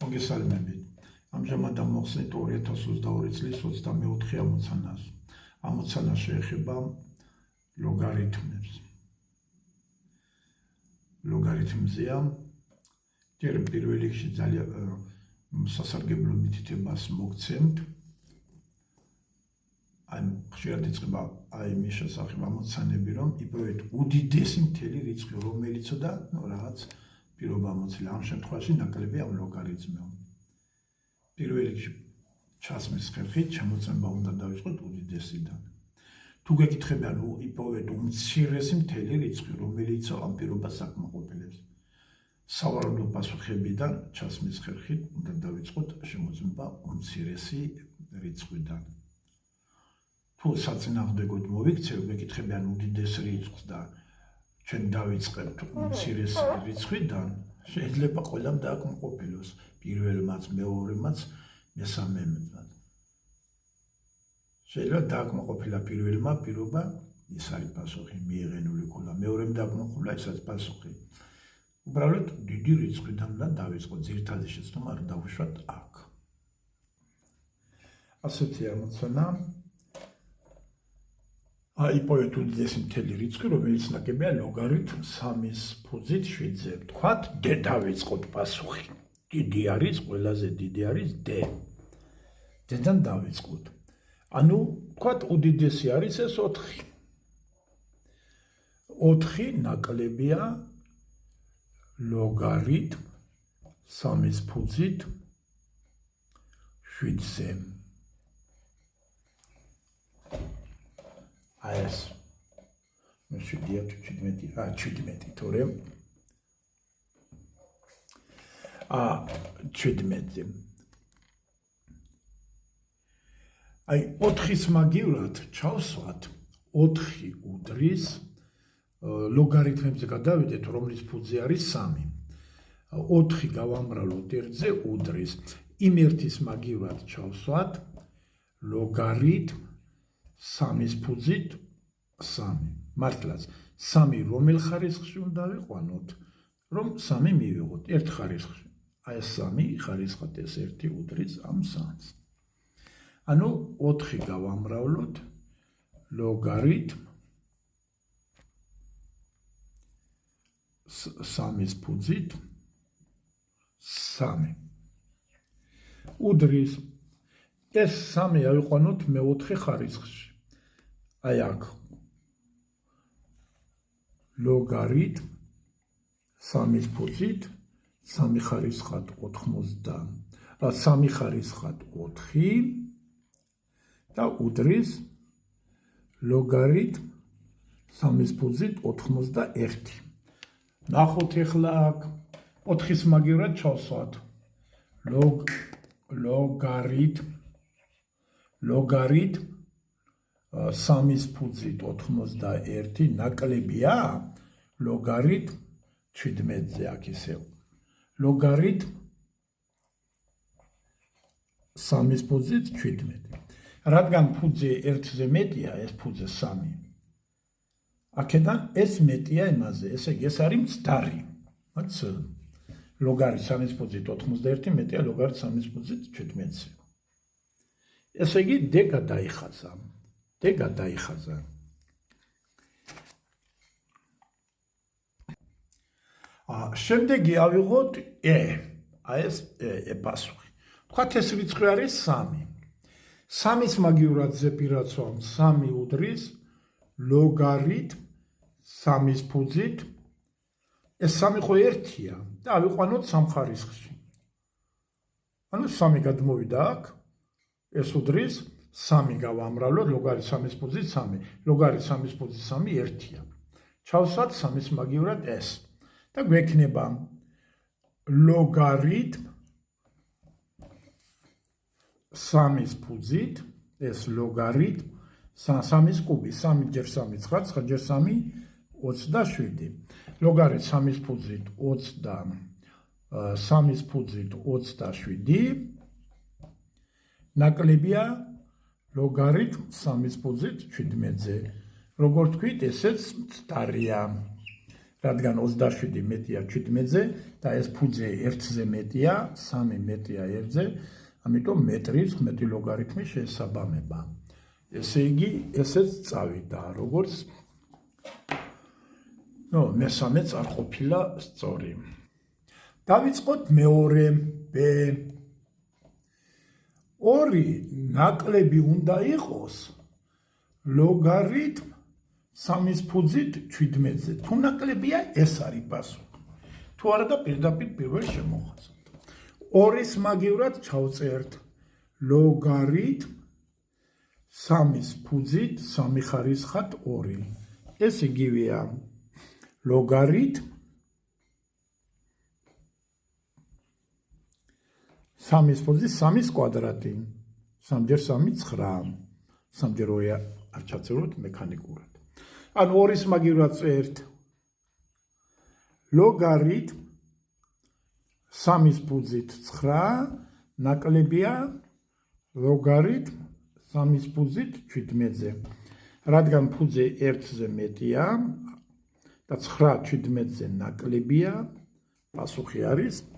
მოგესალმებით. ამჟამად ამოვხსნით 2022 წლის 24 ამოცანას. ამოცანა შეეხება ლოგარითმებს. ლოგარითმზეა ჯერ პირველ რიგში ძალიან სასარგებლო მითითებას მოგცემთ. ხშირად იწყება იმის შესახებ ამოცანები, რომ იპოვეთ უდიდესი მთელი რიცხვი, რომელიცოდა რაღაც პირობა ამოცილი. ამ შემთხვევაში ნაკლები ამ ლოგარითმებია. პირველ რიგში ჩასმის ხერხით შემოწმება უნდა დავიწყოთ უდიდესიდან. თუ გეკითხებიან, იპოვეთ უმცირესი მთელი რიცხვი, რომელიც ამ პირობას აკმაყოფილებს. სავარაუდო პასუხებიდან ჩასმის ხერხით უნდა დავიწყოთ შემოწმება უმცირესი რიცხვიდან. თუ საწინააღმდეგოდ მოვიქცევ, გეკითხებიან უდიდეს რიცხვს და ჩვენ დავიწყებთ უმცირეს რიცხვიდან, შეიძლება ყველამ დააკმაყოფილოს, პირველმაც, მეორემაც, მესამემაც. შეიძლება დააკმაყოფილა პირველმა პირობა, ის არის პასუხი, მიიღენული ქულა, მეორემ დააკმაყოფილა, ისაც პასუხი. უბრალოდ დიდი რიცხვიდან უნდა დავიწყოთ, ძირითადი შეცდომა არ დავუშვათ აქ. ასეთი ამოცანა. იპოვეთ უდიდესი მთელი რიცხვი, რომელიც ნაკებია ლოგარითმ 3-ის ფუძით 7-ზე. ვთქვათ, d დავიწყოთ პასუხი. დიდი არის, ყველაზე დიდი არის d. d-დან დავიწყოთ. ანუ, ვთქვათ, უდიდესი არის ეს 4. 4 ნაკლებია ლოგარითმ 3-ის ფუძით 7-ზე. ეს 17, თორემ 17-ზე. 4-ის მაგივრად ჩავსვათ 4 უდრის ლოგარითმებზე გადავიდეთ, რომლის ფუძე არის 3. 4 გავამრავლოთ 1-ზე უდრის. იმ 1-ის მაგივრად ჩავსვათ ლოგარითმ 3-ის ფუძით 3. მართლაც 3 რომელ ხარისხში უნდა ვიყვანოთ, რომ 3 მივიღოთ ერთ ხარისხში. აი 3 ხარისხად ეს 1 უდრის ამ 3-ს. ანუ 4 გავამრავლოთ ლოგარითმ 3-ის ფუძით 3. უდრის ეს 3 ავიყვანოთ მე-4 ხარისხში. აი აქ ლოგარითმ 3-ის ფუძით 3 ხარისხად 80, 3 ხარისხად 4 და უდრის ლოგარითმ 3-ის ფუძით 81. ნახოთ ახლა აქ 4-ის მაგივრად ჩავსვათ ლოგარითმ 3-ის ფუძით 81 ნაკლებია ლოგარითმ 17-ზე აქ ისევ. ლოგარითმ 3-ის ფუძით 17. რადგან ფუძე 1-ზე მეტია, ეს ფუძე 3. აქედან ეს მეტია იმაზე, ესე იგი ეს არის მცდარი. რაც ლოგარითმ 3-ის ფუძით 81 მეტია ლოგარითმ 3-ის ფუძით 17-ზე. ესე იგი d გადაიხაზა. შემდეგი ავიღოთ e. ეს e პასუხი. ვთქვათ ეს რიცხვი არის 3. 3-ის მაგივრად ზეპირად ვსვამ 3 უდრის ლოგარითმ 3-ის ფუძით. ეს 3 ხო 1-ია და ავიყვანოთ 3 ხარისხში. ანუ 3 გადმოვიდა აქ. ეს უდრის 3 გავამრავლოთ ლოგარითმ 3-ის ფუძით 3. ლოგარითმ 3-ის ფუძით 3 1-ია. ჩავსვათ 3-ის მაგივრად ეს. და გვექნება ლოგარითმ 3-ის ფუძით, ეს ლოგარითმ 3-ის კუბი, 3 ჯერ 3 9, 9 ჯერ 3 27. ლოგარითმ 3-ის ფუძით 3-ის ფუძით 27 ნაკლებია ლოგარითმ 3-ის ფუძით 17-ზე. როგორც თქვით, ესეც მცდარია. რადგან 27 მეტია 17-ზე და ეს ფუძე 1-ზე მეტია, 3 მეტია 1-ზე, ამიტომ მეტრის 15 ლოგარითმი შეესაბამება. ესე იგი, ესეც წავიდა, როგორც მესამეც არ ყოფილა სწორი. დავიწყოთ მეორე B. 2 ნაკლები უნდა იყოს ლოგარითმ 3-ის ფუძით 17-ზე. თუ ნაკლებია, ეს არის პასუხი. თუ არა და პირდაპირ პირველ შემოხაზავთ. 2-ის მაგივრად ჩავწერთ ლოგარითმ 3-ის ფუძით 3 ხარისხად 2. ეს იგივეა ლოგარითმ 3-ის ფუძით 3-ის კვადრატი. 3 × 3 = 9. 3 ჯერ 2 არ ჩაწეროთ მექანიკურად. ან 2-ის მაგივრად წერთ ლოგარითმ 3-ის ფუძით 9 ნაკლებია ლოგარითმ 3-ის ფუძით 17-ზე. რადგან ფუძე 1-ზე მეტია და 9 17-ზე ნაკლებია, პასუხი არის B.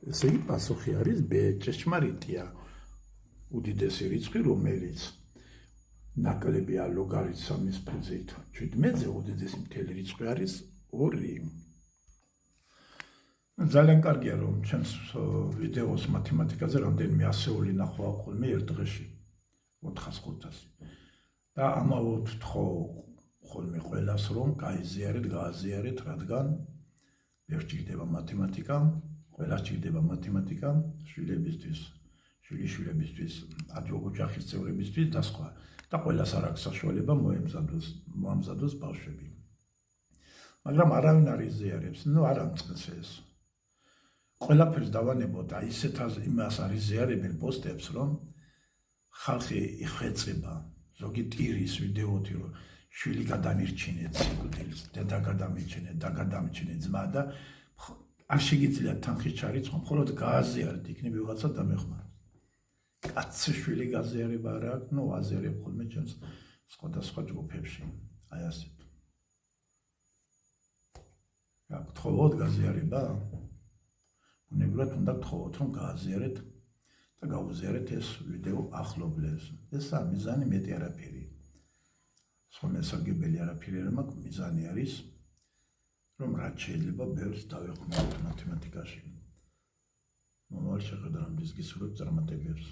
ესე იგი, პასუხი არის B. ჭეშმარიტია. უდიდესი რიცხვი, რომელიც ნაკლებია ლოგარითმ 3-ის ფუძით 17-ზე, უდიდესი მთელი რიცხვი არის 2. ძალიან კარგია, რომ ჩემს ვიდეოს მათემატიკაზე რამდენიმე ასეული ნახვა ხოლმე ერთ დღეში 400-500. და ამაოდ ვთხოვ ხოლმე ყველას, რომ გააზიარეთ, რადგან ვერ ჭირდება მათემატიკა, ყველას ჭირდება მათემატიკა, შვილებისთვის, შვილიშვილებისთვის, ოჯახის წევრებისთვის და სხვა. და ყველას არ აქვს საშუალება მოამზადოს ბავშვები. მაგრამ არავინ არ იზიარებს, არ ამწყეს ეს. ყველაფერს დავანებოთ, იმას არ იზიარებენ პოსტებს, რომ ხალხი იხვეწება, ზოგი ტირის ვიდეოთი, რომ შვილი გადამირჩინეთ სიკვდილს, დედა გადამირჩინეთ, და გადამირჩინეთ ძმა და არ შეგიძლიათ თანხის ჩარიცხვა, მხოლოდ გააზიარეთ, იქნებ ვიღაცა დამეხმაროს. კაცი შვილი გაზიარება არ აქვს, აზიარებ ხოლმე ჩემს სხვადასხვა ჯგუფებში, აი ასეთ. გთხოვოთ გაზიარება? უნებრივად უნდა გთხოვოთ, რომ გააზიარეთ და გაუზიარეთ ეს ვიდეო ახლობლებს. ესაა მიზანი, მეტი არაფერი. სხვა მესარგებელი არაფერი არ მაქვს, მიზანი არის, რომ რაც შეიძლება ბევრს დავეხმაროთ მათემატიკაში. მომავალ შეხვედრამდე გისურვებთ წარმატებებს.